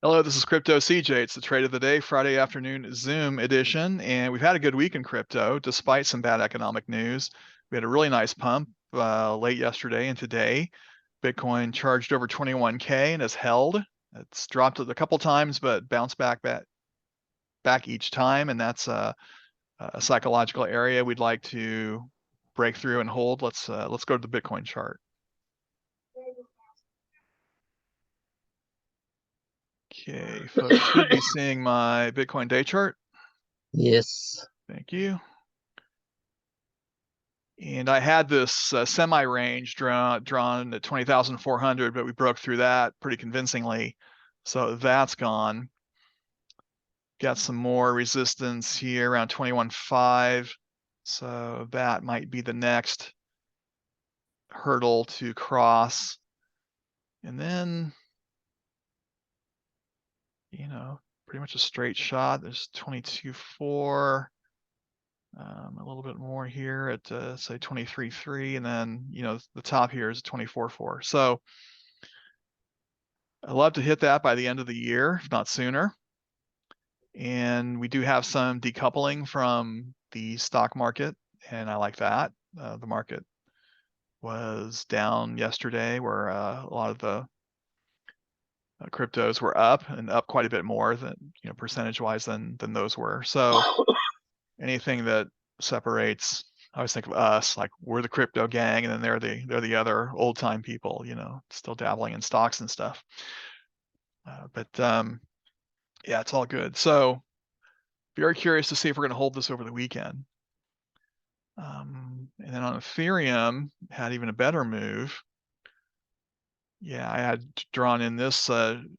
Hello, this is Crypto CJ. It's the trade of the day, Friday afternoon Zoom edition, and we've had a good week in crypto despite some bad economic news. We had a really nice pump late yesterday and today. Bitcoin charged over 21K and has held. It's dropped a couple times, but bounced back each time, and that's a psychological area we'd like to break through and hold. Let's go to the Bitcoin chart. Okay, folks should be seeing my Bitcoin day chart. Yes. Thank you. And I had this semi-range drawn at 20,400, but we broke through that pretty convincingly. So that's gone. Got some more resistance here around 21.5. So that might be the next hurdle to cross. And then, pretty much a straight shot. There's 22.4. A little bit more here at say 23.3, and then the top here is 24.4. So I'd love to hit that by the end of the year, if not sooner. And we do have some decoupling from the stock market, and I like that. The market was down yesterday, where a lot of the cryptos were up, and up quite a bit more than percentage-wise than those were. So anything that separates, I always think of us like we're the crypto gang, and then they're the other old time people, still dabbling in stocks and stuff. But yeah, it's all good. So very curious to see if we're going to hold this over the weekend. And then on Ethereum, had even a better move. Yeah, I had drawn in this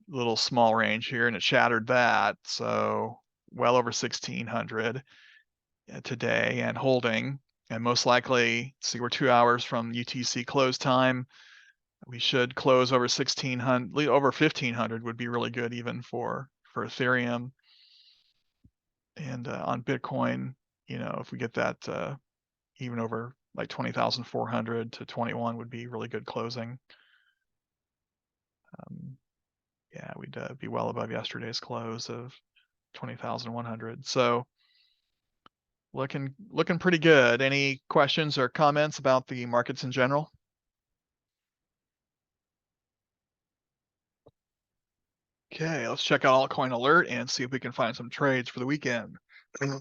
little small range here, and it shattered that. So well over 1,600 today and holding. And most likely, see, we're 2 hours from UTC close time. We should close over 1,600, over 1,500 would be really good even for Ethereum. And on Bitcoin, if we get that even over like 20,400 to 21 would be really good closing. Yeah, we'd be well above yesterday's close of 20,100. So looking pretty good. Any questions or comments about the markets in general? Okay, let's check out Altcoin Alert and see if we can find some trades for the weekend. Okay,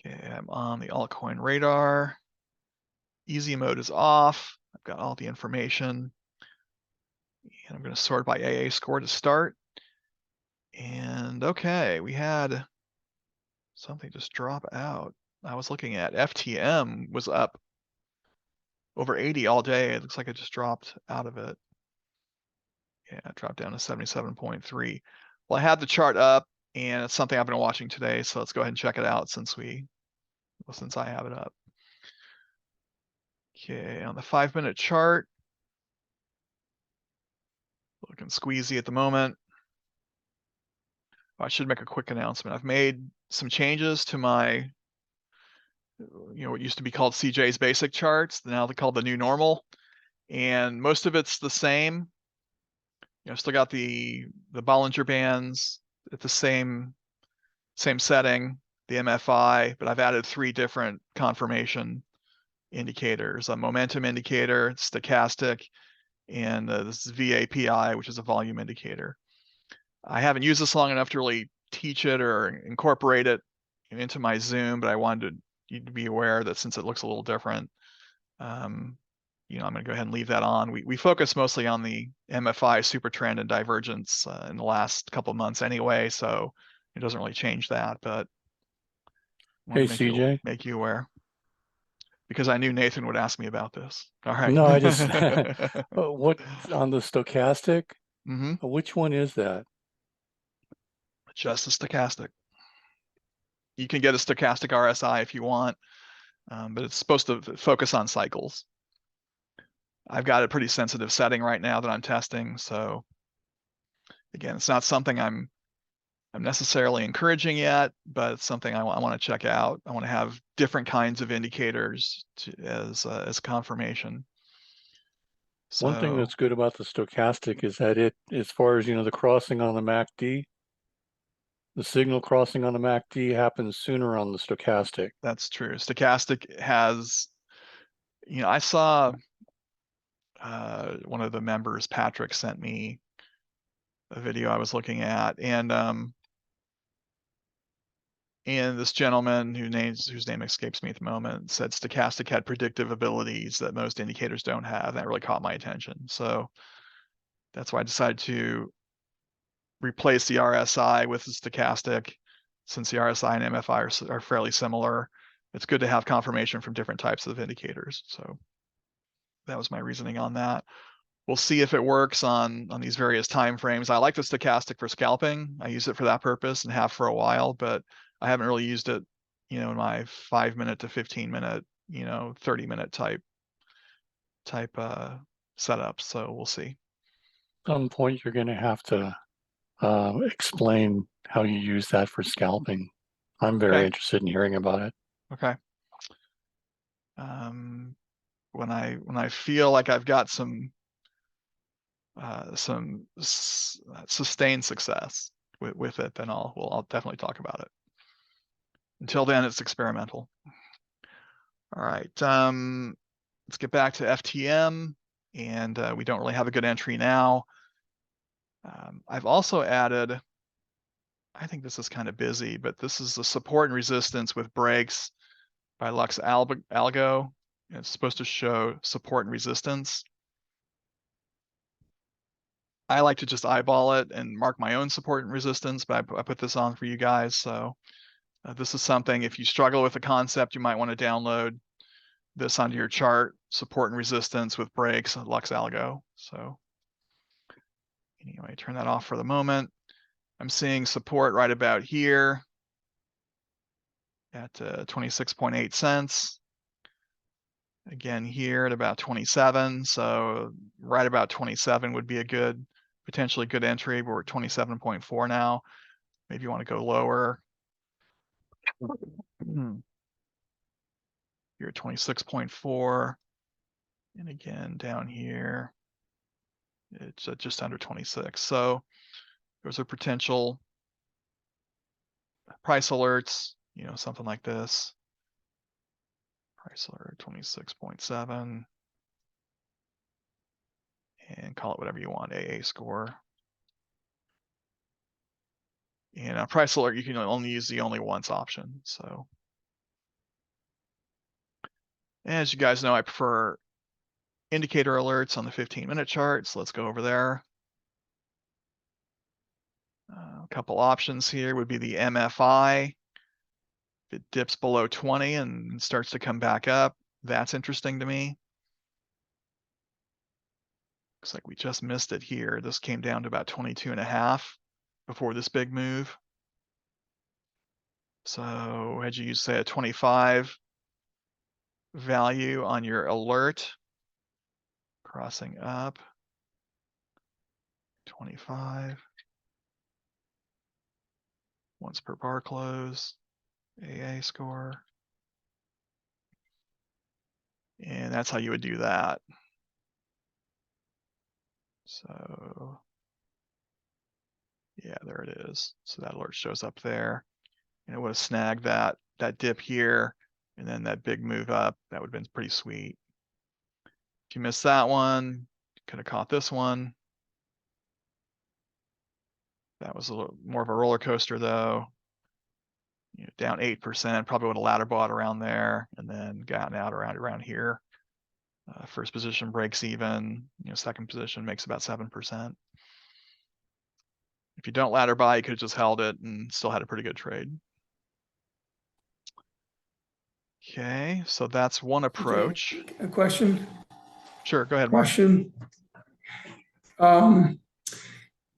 I'm on the altcoin radar. Easy mode is off. I've got all the information. And I'm going to sort by AA score to start. And okay, we had something just drop out. I was looking at FTM was up over 80 all day. It looks like it just dropped out of it. Yeah, it dropped down to 77.3. Well, I had the chart up, and it's something I've been watching today, so let's go ahead and check it out since I have it up. Okay, on the 5-minute chart, looking squeezy at the moment. I should make a quick announcement. I've made some changes to my, what used to be called CJ's basic charts. Now they're called the new normal, and most of it's the same. Still got the Bollinger Bands at the same setting, the MFI, but I've added 3 different confirmation indicators: a momentum indicator, stochastic, and this is VAPI, which is a volume indicator. I haven't used this long enough to really teach it or incorporate it into my Zoom, but I wanted you to be aware that since it looks a little different, I'm going to go ahead and leave that on. We focus mostly on the MFI, SuperTrend and Divergence in the last couple of months anyway, so it doesn't really change that, but I Hey, wanted to CJ. make you aware because I knew Nathan would ask me about this. All right. No, I just what on the stochastic? Mm-hmm. Which one is that? Just the stochastic. You can get a stochastic RSI if you want, but it's supposed to focus on cycles. I've got a pretty sensitive setting right now that I'm testing, so again, it's not something I'm necessarily encouraging yet, but it's something I want to check out. I want to have different kinds of indicators as confirmation. One thing So that's good about the stochastic is that it, as far as, the crossing on the MACD, the signal crossing on the MACD happens sooner on the stochastic. that's true. Stochastic has, I saw one of the members, Patrick, sent me a video I was looking at, and this gentleman whose name escapes me at the moment said stochastic had predictive abilities that most indicators don't have. That really caught my attention. So that's why I decided to replace the RSI with the stochastic. Since the RSI and MFI are fairly similar, it's good to have confirmation from different types of indicators. So that was my reasoning on that. We'll see if it works on these various time frames. I like the stochastic for scalping. I use it for that purpose and have for a while, but I haven't really used it, in my 5-minute to 15-minute, 30-minute type setups. So we'll see. At some point, you're going to have to explain how you use that for scalping. I'm very interested in hearing about it. Okay. When I feel like I've got some sustained success with it, then I'll definitely talk about it. Until then, it's experimental. All right, let's get back to FTM, and we don't really have a good entry now. I've also added, I think this is kind of busy, but this is the support and resistance with breaks by Lux Algo. It's supposed to show support and resistance. I like to just eyeball it and mark my own support and resistance, but I put this on for you guys. So this is something, if you struggle with the concept, you might want to download this onto your chart, support and resistance with breaks, Lux Algo. So anyway, turn that off for the moment. I'm seeing support right about here at 26.8 cents. Again here at about 27. So right about 27 would be a good, potentially good entry. We're at 27.4 now. Maybe you want to go lower. You're at 26.4. And again, down here, it's just under 26. So there's a potential price alerts, something like this. Price alert 26.7. And call it whatever you want, AA score. And a price alert, you can only use the only once option. So as you guys know, I prefer indicator alerts on the 15-minute chart. So let's go over there. A couple options here would be the MFI. If it dips below 20 and starts to come back up, that's interesting to me. Looks like we just missed it here. This came down to about 22.5 before this big move. So had you use, say, a 25 value on your alert, crossing up, 25, once per bar close, AA score. And that's how you would do that. So yeah, there it is. So that alert shows up there. And it would have snagged that dip here, and then that big move up. That would have been pretty sweet. If you missed that one, you could have caught this one. That was a little more of a roller coaster though. Down 8%, probably would have ladder bought around there, and then gotten out around here. First position breaks even. Second position makes about 7%. If you don't ladder buy, you could have just held it and still had a pretty good trade. Okay, so that's one approach. Okay. A question? Sure, go ahead, Mark. Question. Where on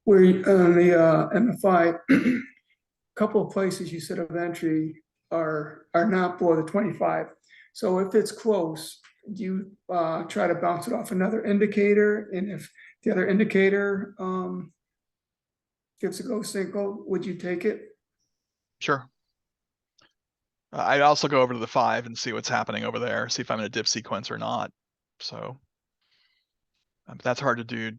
the MFI, a couple of places you said of entry are not below the 25. So if it's close, do you try to bounce it off another indicator? And if the other indicator gives a go single, would you take it? Sure. I'd also go over to the 5 and see what's happening over there, see if I'm in a dip sequence or not. So But that's hard to do,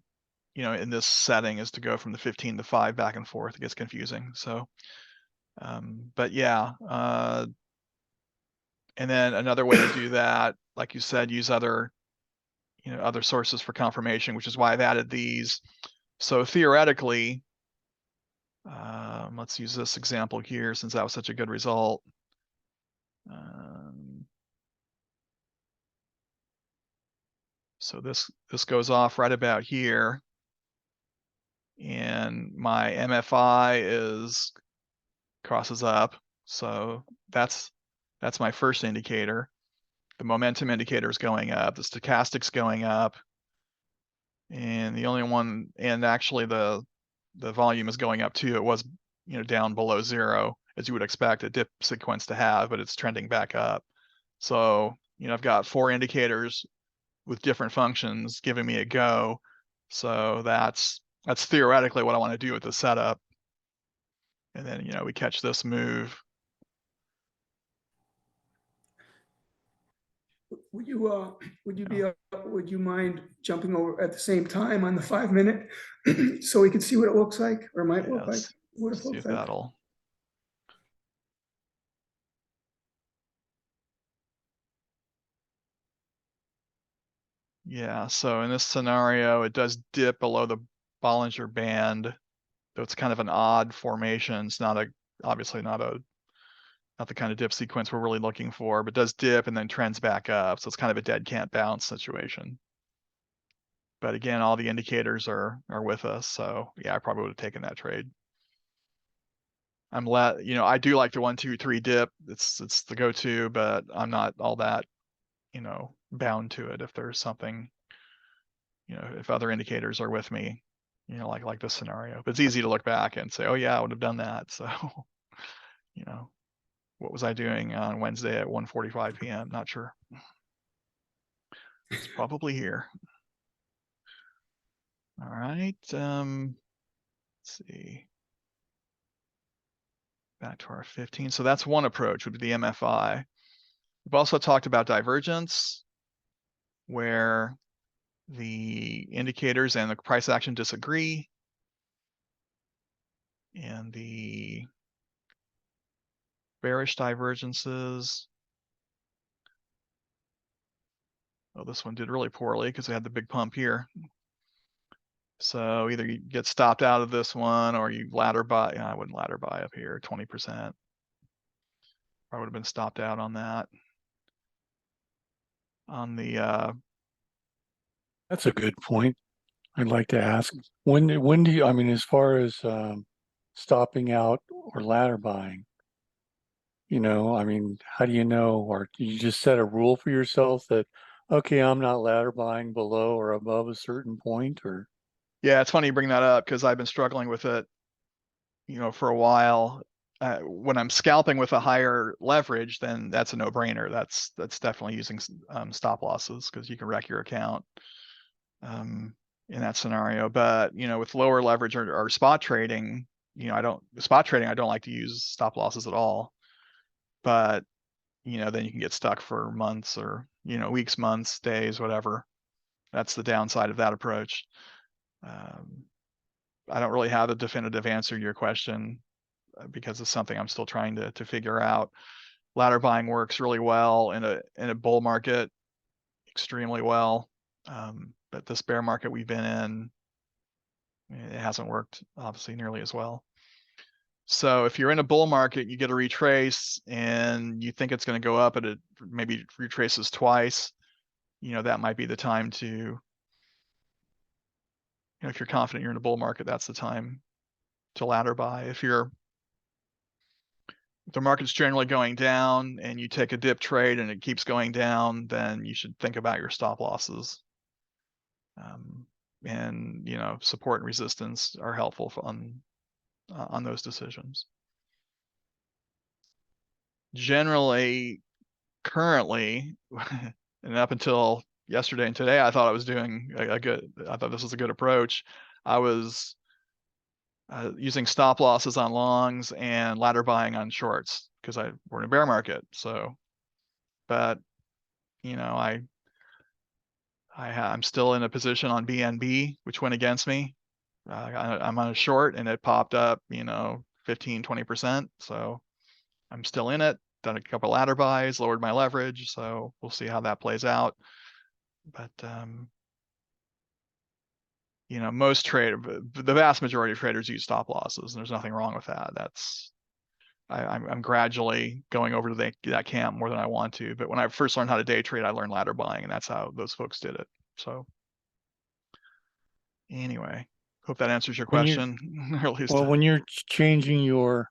you know, in this setting, is to go from the 15 to 5 back and forth. It gets confusing. So, but yeah, and then another way to do that, like you said, use other, you know, other sources for confirmation, which is why I've added these. So theoretically, let's use this example here since that was such a good result. So this goes off right about here, and my MFI is crosses up. So that's my first indicator. The momentum indicator is going up, the stochastic's going up, and the only one, and actually the volume is going up too. It was, you know, down below zero, as you would expect a dip sequence to have, but it's trending back up. So, you know, I've got 4 indicators with different functions giving me a go. So that's theoretically what I want to do with the setup. And then, you know, we catch this move. Would you mind jumping over at the same time on the 5-minute so we can see what it looks like, or might look like? What it See looks if like. that'll. Yeah, so in this scenario, it does dip below the Bollinger Band, though it's kind of an odd formation. It's not obviously not the kind of dip sequence we're really looking for, but does dip and then trends back up. So it's kind of a dead cat bounce situation. But again, all the indicators are with us. So yeah, I probably would have taken that trade. You know, I do like the 1, 2, 3 dip. It's the go-to, but I'm not all that, you know, bound to it if there's something, you know, if other indicators are with me, you know, like this scenario. But it's easy to look back and say, oh yeah, I would have done that. So, you know, what was I doing on Wednesday at 1:45 p.m.? Not sure. It's probably here. All right. Let's see. Back to our 15. So that's one approach, would be the MFI. We've also talked about divergence, where the indicators and the price action disagree. And the bearish divergences. Oh, this one did really poorly because it had the big pump here. So either you get stopped out of this one or you ladder buy. I wouldn't ladder buy up here, 20%. I would have been stopped out on that. On the That's a good point. I'd like to ask, when do you, I mean, as far as stopping out or ladder buying, you know, I mean, how do you know, or do you just set a rule for yourself that, okay, I'm not ladder buying below or above a certain point, or? yeah, it's funny you bring that up because I've been struggling with it, you know, for a while. When I'm scalping with a higher leverage, then that's a no-brainer. That's definitely using stop losses because you can wreck your account in that scenario. But you know, with lower leverage or spot trading, you know, I don't like to use stop losses at all. But you know, then you can get stuck for months or, you know, weeks, months, days, whatever. That's the downside of that approach. I don't really have a definitive answer to your question because it's something I'm still trying to figure out. Ladder buying works really well in a bull market, extremely well. But this bear market we've been in, it hasn't worked obviously nearly as well. So if you're in a bull market, you get a retrace and you think it's going to go up, and it maybe retraces twice, you know, that might be the time to, you know, if you're confident you're in a bull market, that's the time to ladder buy. If the market's generally going down and you take a dip trade and it keeps going down, then you should think about your stop losses. And you know, support and resistance are helpful on those decisions. Generally, currently, and up until yesterday and today, I thought I was doing I thought this was a good approach. I was using stop losses on longs and ladder buying on shorts because we're in a bear market. So, but you know, I'm still in a position on BNB, which went against me. I'm on a short and it popped up, 15, 20%. So I'm still in it. Done a couple ladder buys, lowered my leverage. So we'll see how that plays out. But, most the vast majority of traders use stop losses, and there's nothing wrong with that. I'm gradually going over to that camp more than I want to. But when I first learned how to day trade, I learned ladder buying, and that's how those folks did it. So anyway, hope that answers your When you- question. Or at least, Well, when you're changing your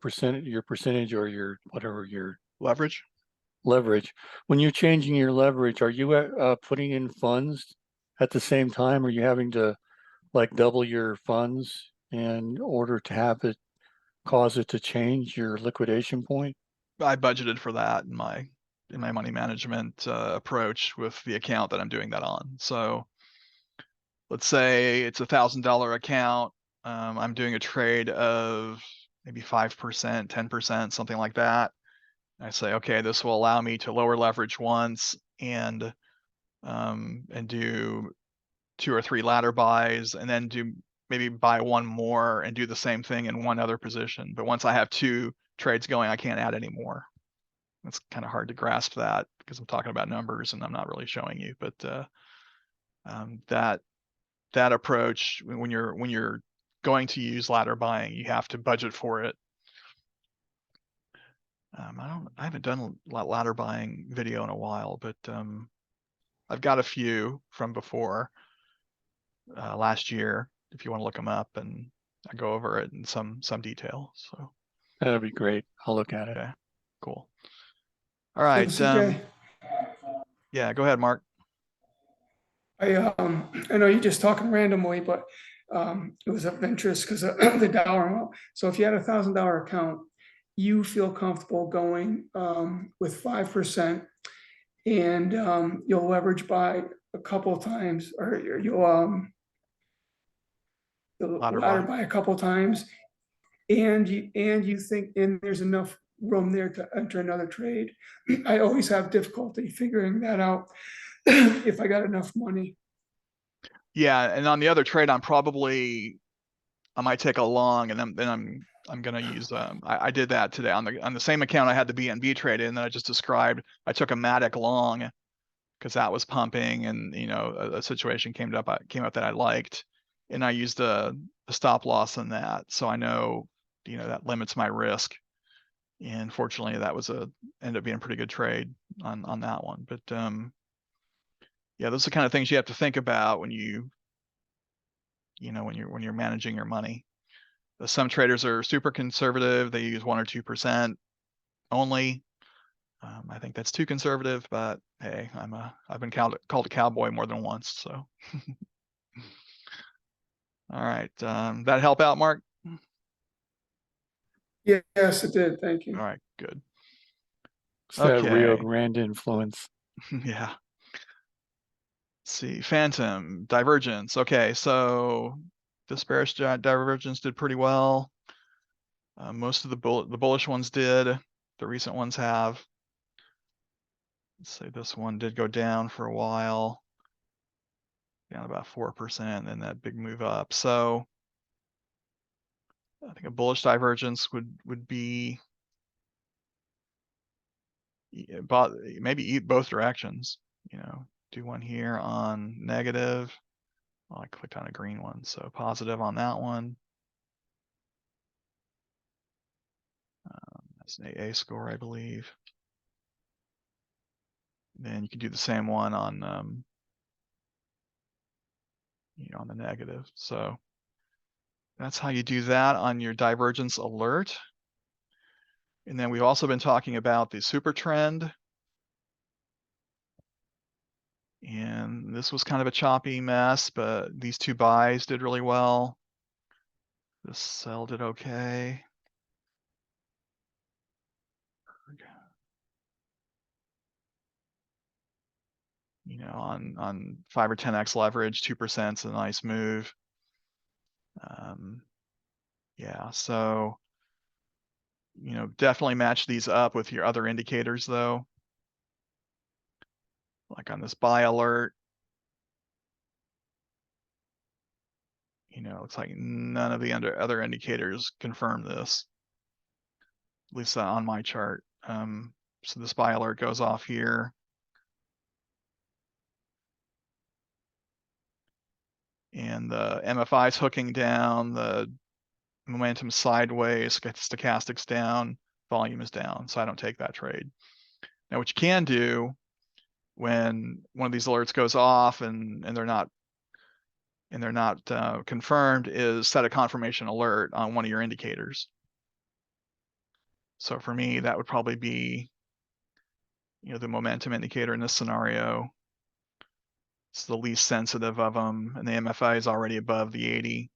percentage or your whatever your leverage. leverage, when you're changing your leverage, are you putting in funds at the same time? Are you having to like double your funds in order to have it cause it to change your liquidation point? I budgeted for that in my money management approach with the account that I'm doing that on. So let's say it's $1,000 account. I'm doing a trade of maybe 5%, 10%, something like that. I say, okay, this will allow me to lower leverage once and do 2 or 3 ladder buys, and then maybe buy one more and do the same thing in one other position. But once I have 2 trades going, I can't add any more. It's kind of hard to grasp that because I'm talking about numbers and I'm not really showing you. But that approach, when you're going to use ladder buying, you have to budget for it. I haven't done a ladder buying video in a while, but I've got a few from before last year. If you want to look them up, and I go over it in some detail. So That'd be great. I'll look at it. okay, cool. All right. CJ, Yeah, go ahead, Mark. I know you're just talking randomly, but it was of interest because of the dollar amount. So if you had $1,000 account, you feel comfortable going with 5%, and you'll leverage by a couple of times, or you'll Ladder ladder buy. by a couple of times, and you think, and there's enough room there to enter another trade. I always have difficulty figuring that out if I got enough money. Yeah, and on the other trade, I might take a long, and then I'm gonna use I did that today on the same account I had the BNB trade in that I just described. I took a MATIC long because that was pumping, and a situation came up that I liked, and I used a stop loss in that, so I know that limits my risk. And fortunately, that ended up being a pretty good trade on that one. But yeah, those are the kind of things you have to think about when when you're managing your money. Some traders are super conservative. They use 1 or 2% only. I think that's too conservative, but hey, I've been called a cowboy more than once. So, all right, that help out, Mark? Yes, it did. Thank you. All right, good. It's that Rio Okay. Grande influence. Yeah. Let's see, Phantom, Divergence. Okay, so this bearish divergence did pretty well. Most of the bullish ones did. The recent ones have. Let's say this one did go down for a while, down about 4%, and then that big move up. So I think a bullish divergence would be maybe eat both directions. Do one here on negative. Well, I clicked on a green one, so positive on that one. That's an AA score, I believe. Then you can do the same one on on the negative. So that's how you do that on your divergence alert. And then we've also been talking about the super trend. And this was kind of a choppy mess, but these 2 buys did really well. This sell did okay. On 5 or 10x leverage, 2% is a nice move. Yeah, so definitely match these up with your other indicators though. like on this buy alert, looks like none of the other indicators confirm this, at least on my chart. So this buy alert goes off here. And the MFI is hooking down, the momentum sideways, stochastics down, volume is down. So I don't take that trade. Now, what you can do when one of these alerts goes off and they're not confirmed is set a confirmation alert on one of your indicators. So for me, that would probably be, the momentum indicator in this scenario. It's the least sensitive of them, and the MFI is already above the 80.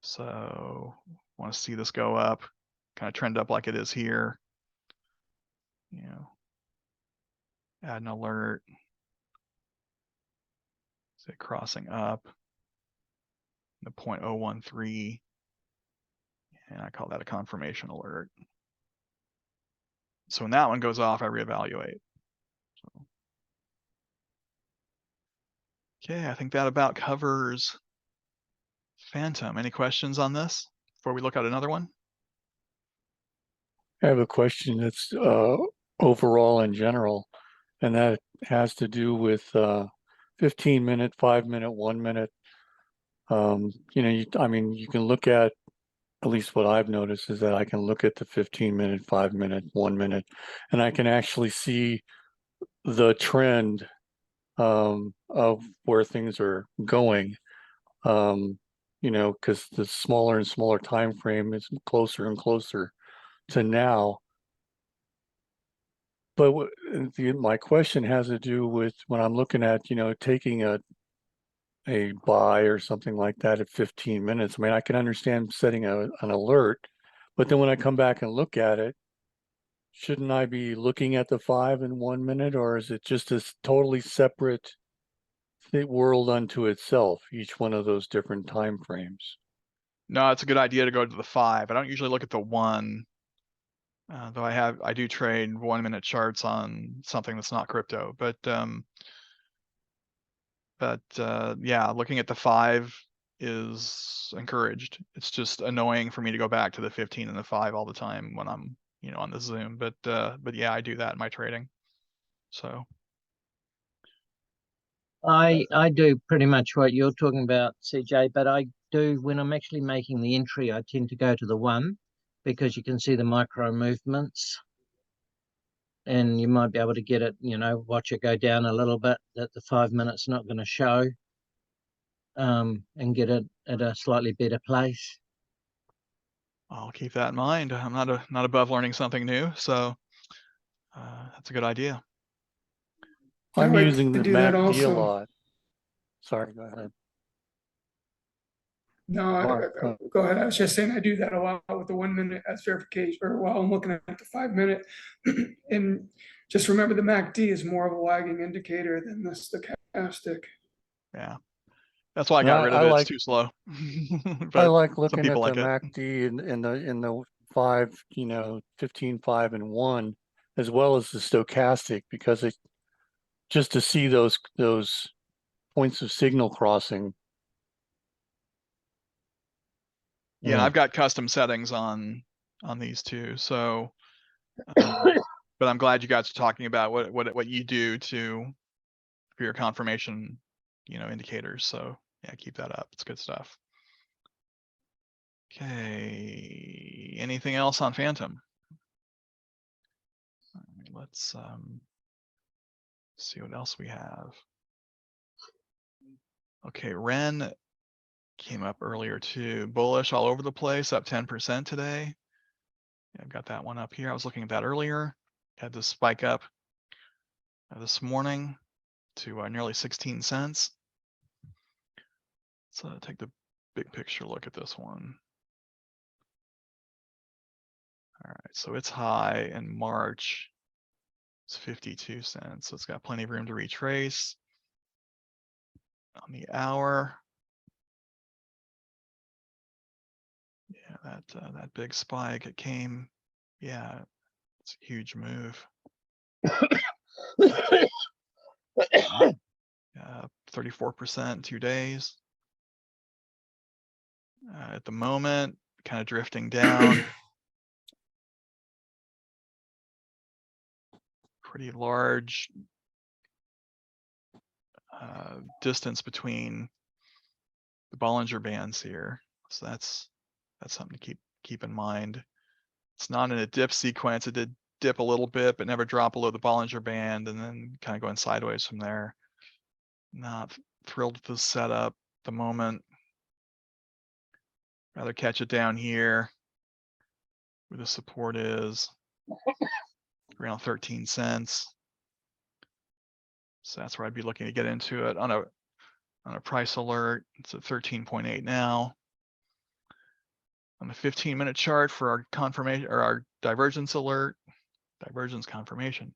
So want to see this go up, kind of trend up like it is here. Add an alert. Say crossing up. The 0.013. And I call that a confirmation alert. So when that one goes off, I reevaluate. So, okay, I think that about covers Phantom. Any questions on this before we look at another one? I have a question that's overall in general, and that has to do with 15-minute, 5-minute, 1 minute. You can look at least what I've noticed is that I can look at the 15-minute, 5-minute, 1 minute, and I can actually see the trend of where things are going. Because the smaller and smaller time frame is closer and closer to now. But my question has to do with when I'm looking at, taking a buy or something like that at 15 minutes. I mean, I can understand setting an alert, but then when I come back and look at it, shouldn't I be looking at the 5 and 1 minute, or is it just a totally separate world unto itself, each one of those different time frames? No, it's a good idea to go to the 5. I don't usually look at the 1. Though I do trade 1 minute charts on something that's not crypto, but yeah, looking at the 5 is encouraged. It's just annoying for me to go back to the 15 and the 5 all the time when I'm, on the Zoom. But yeah, I do that in my trading. So I do pretty much what you're talking about, CJ, but I do, when I'm actually making the entry, I tend to go to the 1 because you can see the micro movements and you might be able to get it, watch it go down a little bit that the 5 minutes not going to show, and get it at a slightly better place. I'll keep that in mind. I'm not above learning something new, so that's a good idea. I'm like using to the do that MACD a also. lot. Sorry, go ahead. No, Mark, go ahead. I was just saying I do that a lot with the 1 minute as verification, or while I'm looking at the 5 minute. And just remember the MACD is more of a lagging indicator than the stochastic. Yeah, that's why I and got rid of it. like, it's too slow. I But like some looking at people the like it. MACD in the 5, 15, 5, and 1, as well as the stochastic, because it just to see those points of signal crossing. Yeah, and I've got custom settings on these two. So, but I'm glad you guys are talking about what you do for your confirmation, indicators. So yeah, keep that up. It's good stuff. Okay, anything else on Phantom? All right, let's see what else we have. Okay, Ren came up earlier too. Bullish all over the place, up 10% today. Yeah, I've got that one up here. I was looking at that earlier. Had to spike up this morning to nearly 16 cents. Let's take the big picture look at this one. All right, so its high in March is 52 cents. So it's got plenty of room to retrace. On the hour, yeah, that big spike, it came, yeah, it's a huge move. 34% in 2 days. At the moment, kind of drifting down. Pretty large distance between the Bollinger Bands here. So that's something to keep in mind. It's not in a dip sequence. It did dip a little bit, but never drop below the Bollinger Band, and then kind of going sideways from there. Not thrilled with this setup at the moment. Rather catch it down here where the support is, around 13 cents. So that's where I'd be looking to get into it on a price alert. It's at 13.8 now. On the 15-minute chart for our confirmation or our divergence alert, divergence confirmation.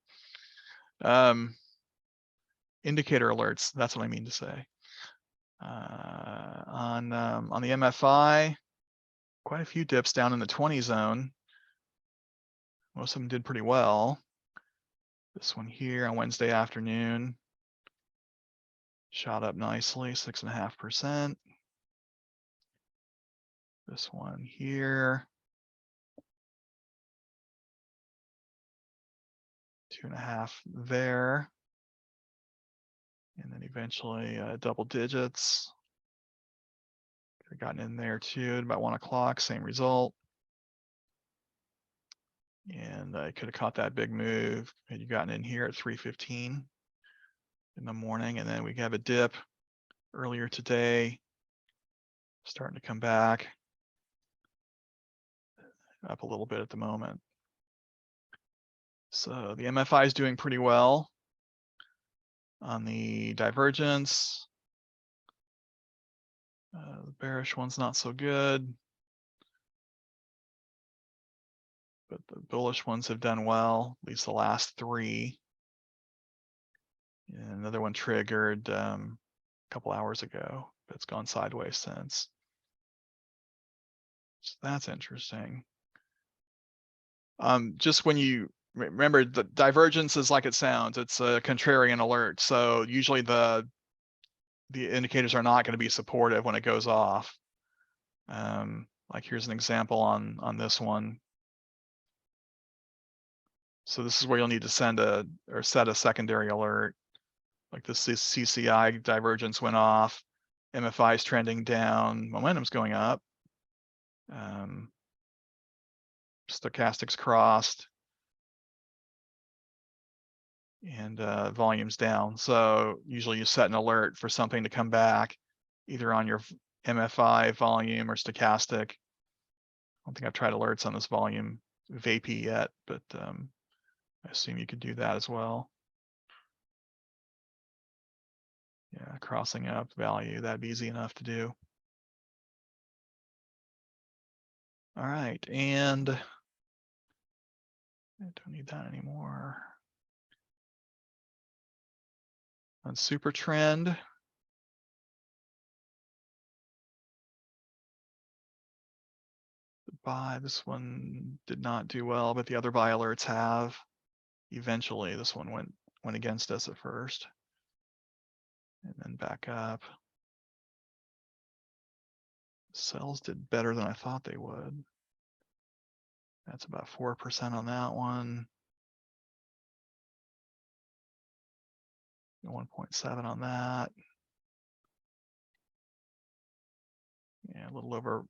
Indicator alerts, that's what I mean to say. On the MFI, quite a few dips down in the 20 zone. Most of them did pretty well. This one here on Wednesday afternoon shot up nicely, 6.5%. This one here, 2.5 there. And then eventually double digits. Could have gotten in there too at about 1 o'clock, same result. And I could have caught that big move had you gotten in here at 3:15 in the morning. And then we have a dip earlier today, starting to come back up a little bit at the moment. So the MFI is doing pretty well. On the divergence, the bearish one's not so good, but the bullish ones have done well, at least the last 3. And another one triggered a couple hours ago, but it's gone sideways since. So that's interesting. Just when you remember, the divergence is like it sounds, it's a contrarian alert. So usually the indicators are not going to be supportive when it goes off. Like here's an example on this one. So this is where you'll need to send set a secondary alert. Like this CCI divergence went off, MFI is trending down, momentum's going up. Stochastics crossed. And volume's down. So usually you set an alert for something to come back, either on your MFI volume or stochastic. I don't think I've tried alerts on this volume VAPI yet, but I assume you could do that as well. Yeah, crossing up value, that'd be easy enough to do. All right, and I don't need that anymore. On SuperTrend, buy, this one did not do well, but the other buy alerts have. Eventually, this one went against us at first, and then back up. Sells did better than I thought they would. That's about 4% on that one. 1.7 on that. Yeah, a little over.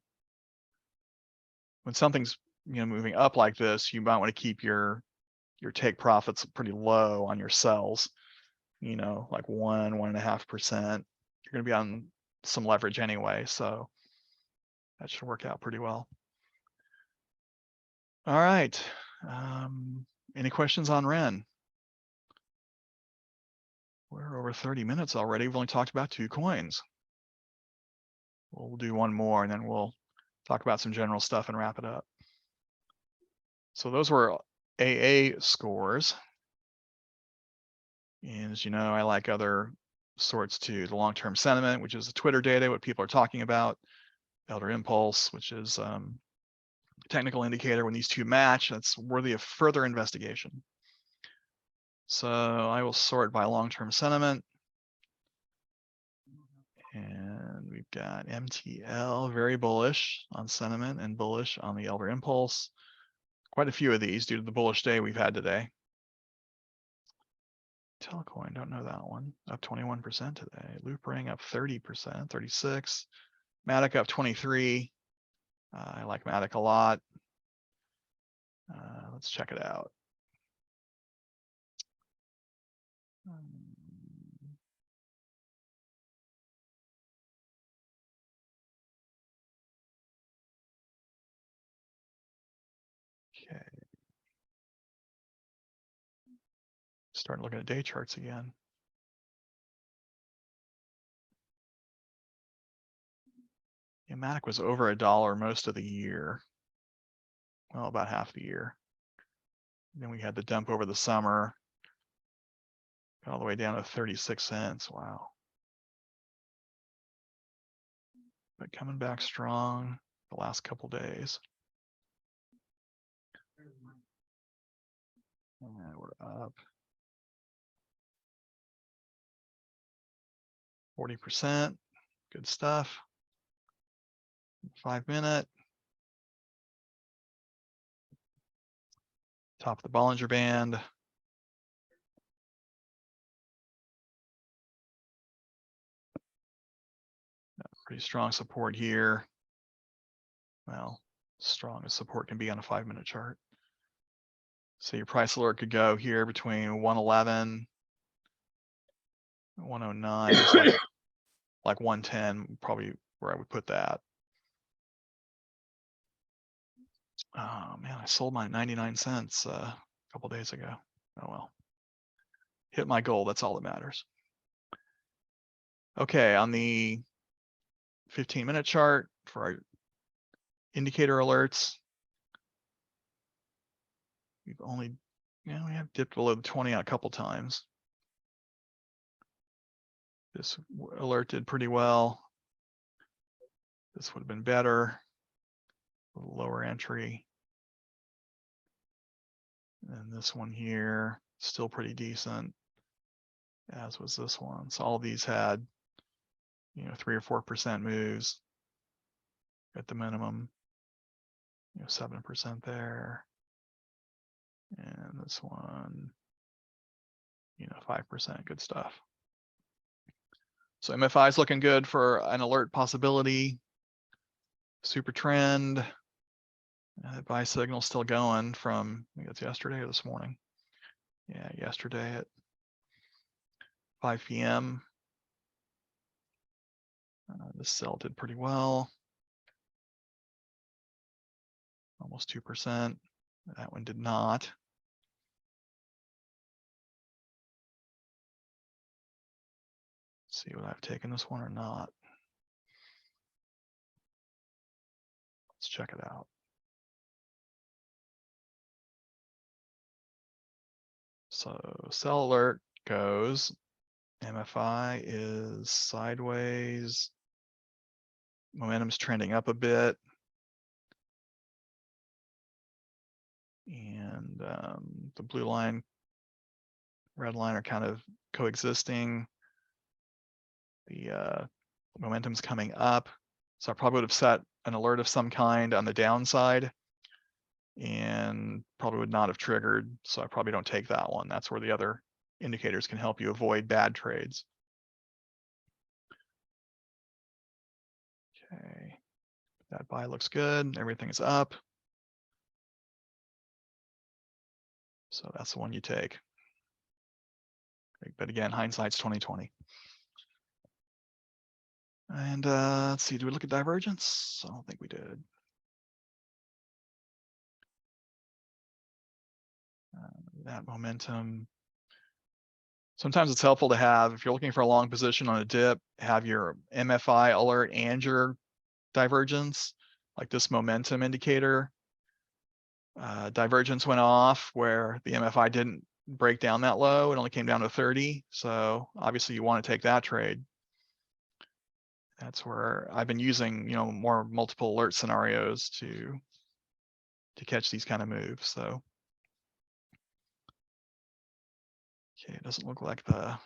When something's moving up like this, you might want to keep your take profits pretty low on your sells. Like 1.5%. You're going to be on some leverage anyway, so that should work out pretty well. All right. Any questions on Ren? We're over 30 minutes already. We've only talked about 2 coins. We'll do one more and then we'll talk about some general stuff and wrap it up. So those were AA scores. And as you know, I like other sorts too. The long-term sentiment, which is the Twitter data, what people are talking about. Elder impulse, which is technical indicator. When these two match, that's worthy of further investigation. So I will sort by long-term sentiment. And we've got MTL, very bullish on sentiment and bullish on the Elder Impulse. Quite a few of these due to the bullish day we've had today. Telcoin, don't know that one. Up 21% today. Loop Ring up 30%, 36. MATIC up 23. I like MATIC a lot. Let's check it out. Okay. Starting looking at day charts again. Yeah, MATIC was over $1 most of the year. Well, about half the year. Then we had the dump over the summer. Got all the way down to 36 cents. Wow. But coming back strong the last couple days. And we're up 40%. Good stuff. 5 minute. Top of the Bollinger Band. Pretty strong support here. Well, strong as support can be on a 5-minute chart. So your price alert could go here between 111, 109, it's like 110, probably where I would put that. Oh man, I sold mine 99 cents a couple days ago. Oh well. Hit my goal, that's all that matters. Okay, on the 15-minute chart for our indicator alerts, we've only, we have dipped below the 20 on a couple times. This alert did pretty well. This would have been better. A little lower entry. And this one here, still pretty decent, as was this one. So all these had, 3 or 4% moves at the minimum. 7% there. And this one, 5%, good stuff. So MFI is looking good for an alert possibility. SuperTrend, that buy signal still going from, I think it's yesterday or this morning. Yeah, yesterday at 5 p.m. This sell did pretty well. Almost 2%. That one did not. Let's see what I've taken this one or not. Let's check it out. So sell alert goes. MFI is sideways. Momentum's trending up a bit. And the blue line, red line are kind of coexisting. The momentum's coming up. So I probably would have set an alert of some kind on the downside and probably would not have triggered. So I probably don't take that one. That's where the other indicators can help you avoid bad trades. Okay, that buy looks good. Everything is up. So that's the one you take. But again, hindsight's 20/20. And let's see, do we look at divergence? I don't think we did. That momentum. Sometimes it's helpful to have, if you're looking for a long position on a dip, have your MFI alert and your divergence, like this momentum indicator. Divergence went off where the MFI didn't break down that low. It only came down to 30. So obviously you want to take that trade. That's where I've been using, more multiple alert scenarios to catch these kind of moves. So, okay, it doesn't look like the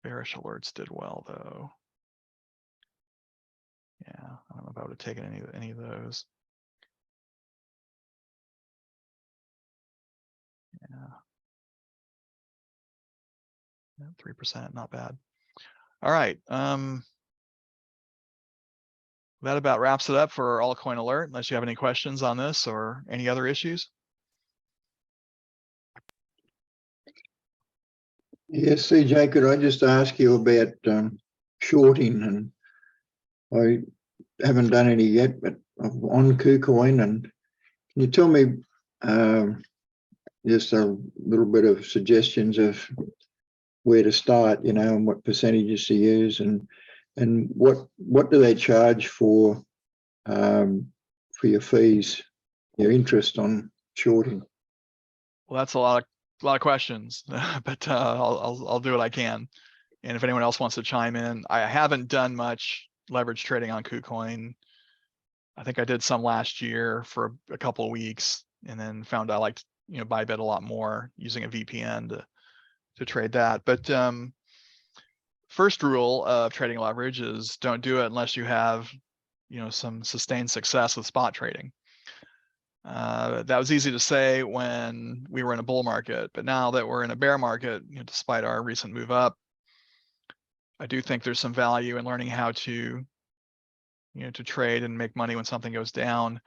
Bearish alerts did well though. Yeah, I don't know if I would have taken any of those. Yeah, 3%, not bad. All right. That about wraps it up for Altcoin Alert, unless you have any questions on this or any other issues. Yes, CJ, could I just ask you about shorting? And I haven't done any yet, but I'm on KuCoin, and can you tell me just a little bit of suggestions of where to start, you know, and what percentages to use, and what do they charge for your fees, your interest on shorting? Well, that's a lot of questions, but I'll do what I can. And if anyone else wants to chime in, I haven't done much leverage trading on KuCoin. I think I did some last year for a couple of weeks, and then found I liked, you know, Bybit a lot more using a VPN to trade that. But first rule of trading leverage is don't do it unless you have, you know, some sustained success with spot trading. That was easy to say when we were in a bull market, but now that we're in a bear market, you know, despite our recent move up, I do think there's some value in learning how to, you know, to trade and make money when something goes down.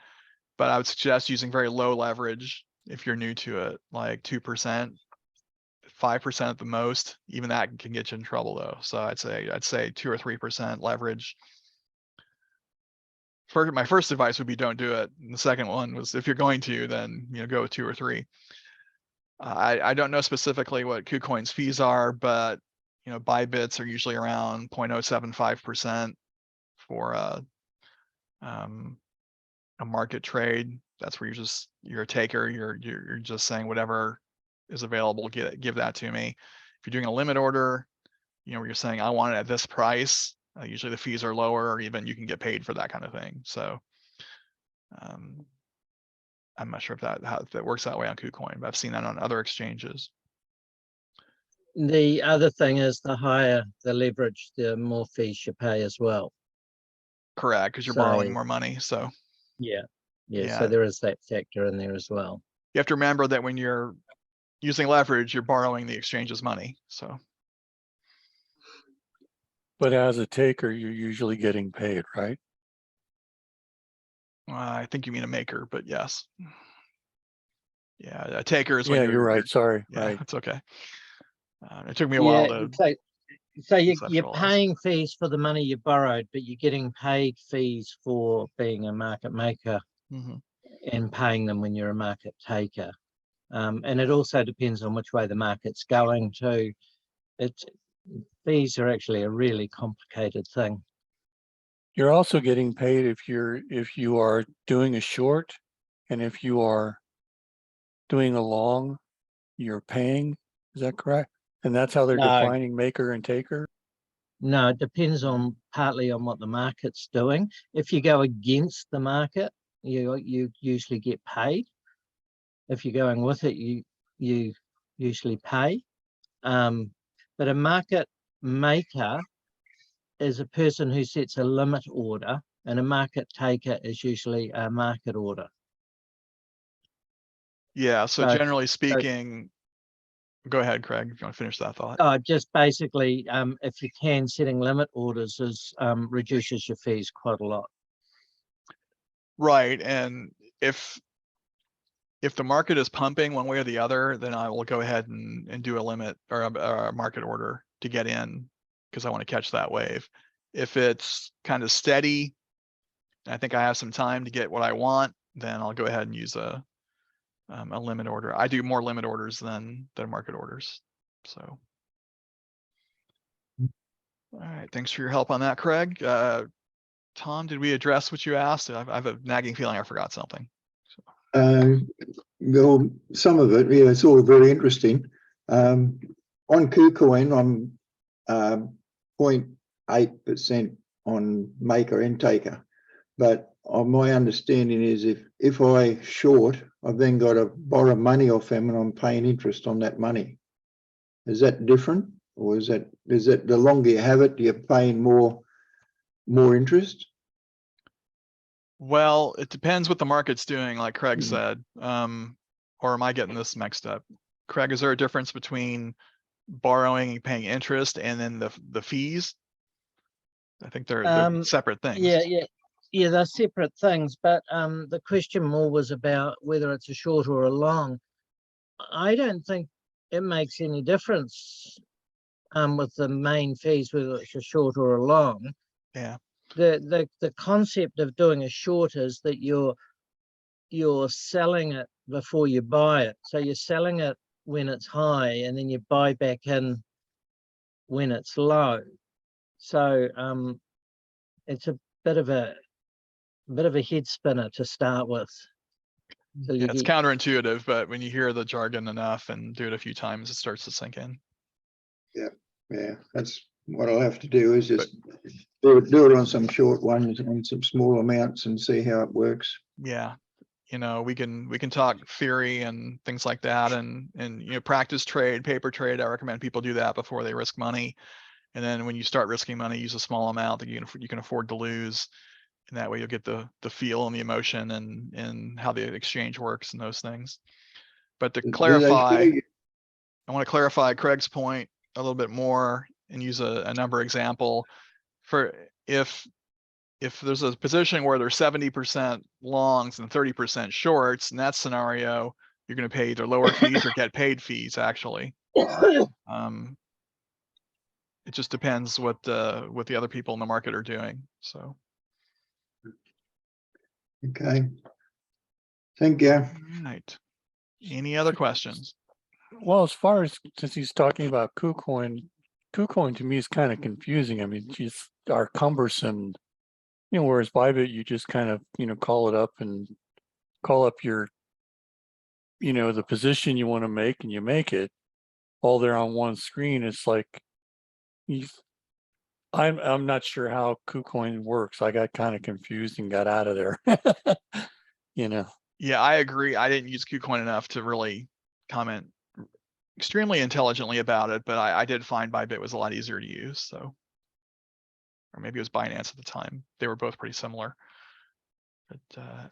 But I would suggest using very low leverage if you're new to it, like 2%, 5% at the most. Even that can get you in trouble though. So I'd say 2 or 3% leverage. My first advice would be don't do it. And the second one was, if you're going to, then, you know, go with 2 or 3. I don't know specifically what KuCoin's fees are, but, you know, Bybits are usually around 0.075% for a market trade. That's where you're a taker. You're just saying whatever is available, give that to me. If you're doing a limit order, you know, where you're saying I want it at this price, usually the fees are lower, or even you can get paid for that kind of thing. So I'm not sure if that works that way on KuCoin, but I've seen that on other exchanges. The other thing is, the higher the leverage, the more fees you pay as well. Correct, because you're borrowing more money. So yeah, so yeah, there is that factor in there as well. you have to remember that when you're using leverage, you're borrowing the exchange's money. So, But as a taker, you're usually getting paid, right? I think you mean a maker, but yes. Yeah, a taker is when Yeah, you're right. Sorry. Yeah, Right. it's okay. It took me a while to. So you're paying fees for the money you borrowed, but you're getting paid fees for being a market maker and paying them when you're a market taker. And it also depends on which way the market's going to. Fees are actually a really complicated thing. You're also getting paid if you are doing a short, and if you are doing a long, you're paying. Is that correct? And that's how they're defining maker and taker? No, it depends partly on what the market's doing. If you go against the market, you usually get paid. If you're going with it, you usually pay. But a market maker is a person who sets a limit order, and a market taker is usually a market order. Yeah, so generally speaking, go ahead, Craig, if you want to finish that thought. Just basically, if you can, setting limit orders reduces your fees quite a lot. Right, and if the market is pumping one way or the other, then I will go ahead and do a limit or a market order to get in, because I want to catch that wave. If it's kind of steady, and I think I have some time to get what I want, then I'll go ahead and use a limit order. I do more limit orders than market orders. So, all right, thanks for your help on that, Craig. Tom, did we address what you asked? I have a nagging feeling I forgot something. Well, some of it, yeah, it's all very interesting. On KuCoin, I'm 0.8% on maker and taker, but my understanding is if I short, I've then got to borrow money off them, and I'm paying interest on that money. Is that different, Or is that the longer you have it, you're paying more interest? Well, it depends what the market's doing, like Craig Mm. said. Or am I getting this mixed up? Craig, is there a difference between borrowing and paying interest and then the fees? I think they're separate things. Yeah, they're separate things, but the question more was about whether it's a short or a long. I don't think it makes any difference with the main fees, whether it's a short or a long. Yeah. The concept of doing a short is that you're selling it before you buy it. So you're selling it when it's high, and then you buy back in when it's low. So it's a bit of a head spinner to start with. So Yeah, it's counterintuitive, but when you hear the jargon enough and do it a few times, it starts to sink in. Yeah, that's what I'll have to do, is just do it on some short ones and some small amounts and see how it works. Yeah. You know, we can talk theory and things like that, and you know, practice trade, paper trade. I recommend people do that before they risk money. And then when you start risking money, use a small amount that you can afford to lose. And that way you'll get the feel and the emotion and how the exchange works and those things. But to clarify, I want to clarify Craig's point a little bit more and use a number example. For if there's a position where there's 70% longs and 30% shorts, in that scenario, you're going to pay either lower fees or get paid fees, actually. It just depends what the other people in the market are doing. So. Okay. Thank you. All right. Any other questions? Well, as far as, since he's talking about KuCoin to me is kind of confusing. I mean, it's are cumbersome, you know, whereas Bybit, you just kind of, you know, call it up and call up your, you know, the position you want to make and you make it all there on one screen. It's like, I'm not sure how KuCoin works. I got kind of confused and got out of there. You know. Yeah, I agree. I didn't use KuCoin enough to really comment extremely intelligently about it, but I did find Bybit was a lot easier to use. So, or maybe it was Binance at the time. They were both pretty similar. But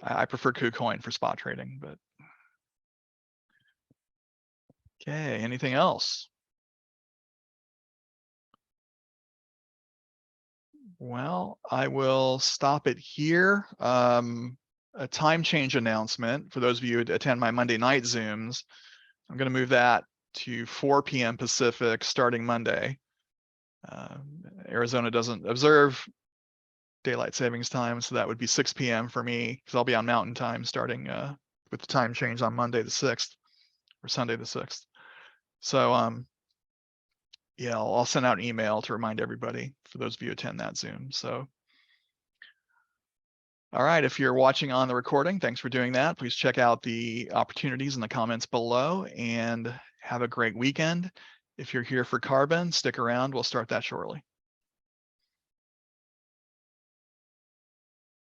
I prefer KuCoin for spot trading. But okay, anything else? Well, I will stop it here. A time change announcement for those of you who attend my Monday night Zooms. I'm going to move that to 4 p.m. Pacific starting Monday. Arizona doesn't observe daylight savings time, so that would be 6 p.m. for me, because I'll be on Mountain Time starting with the time change on Monday the 6th or Sunday the 6th. So yeah, I'll send out an email to remind everybody for those of you who attend that Zoom. So all right, if you're watching on the recording, thanks for doing that. Please check out the opportunities in the comments below and have a great weekend. If you're here for Carbon, stick around. We'll start that shortly.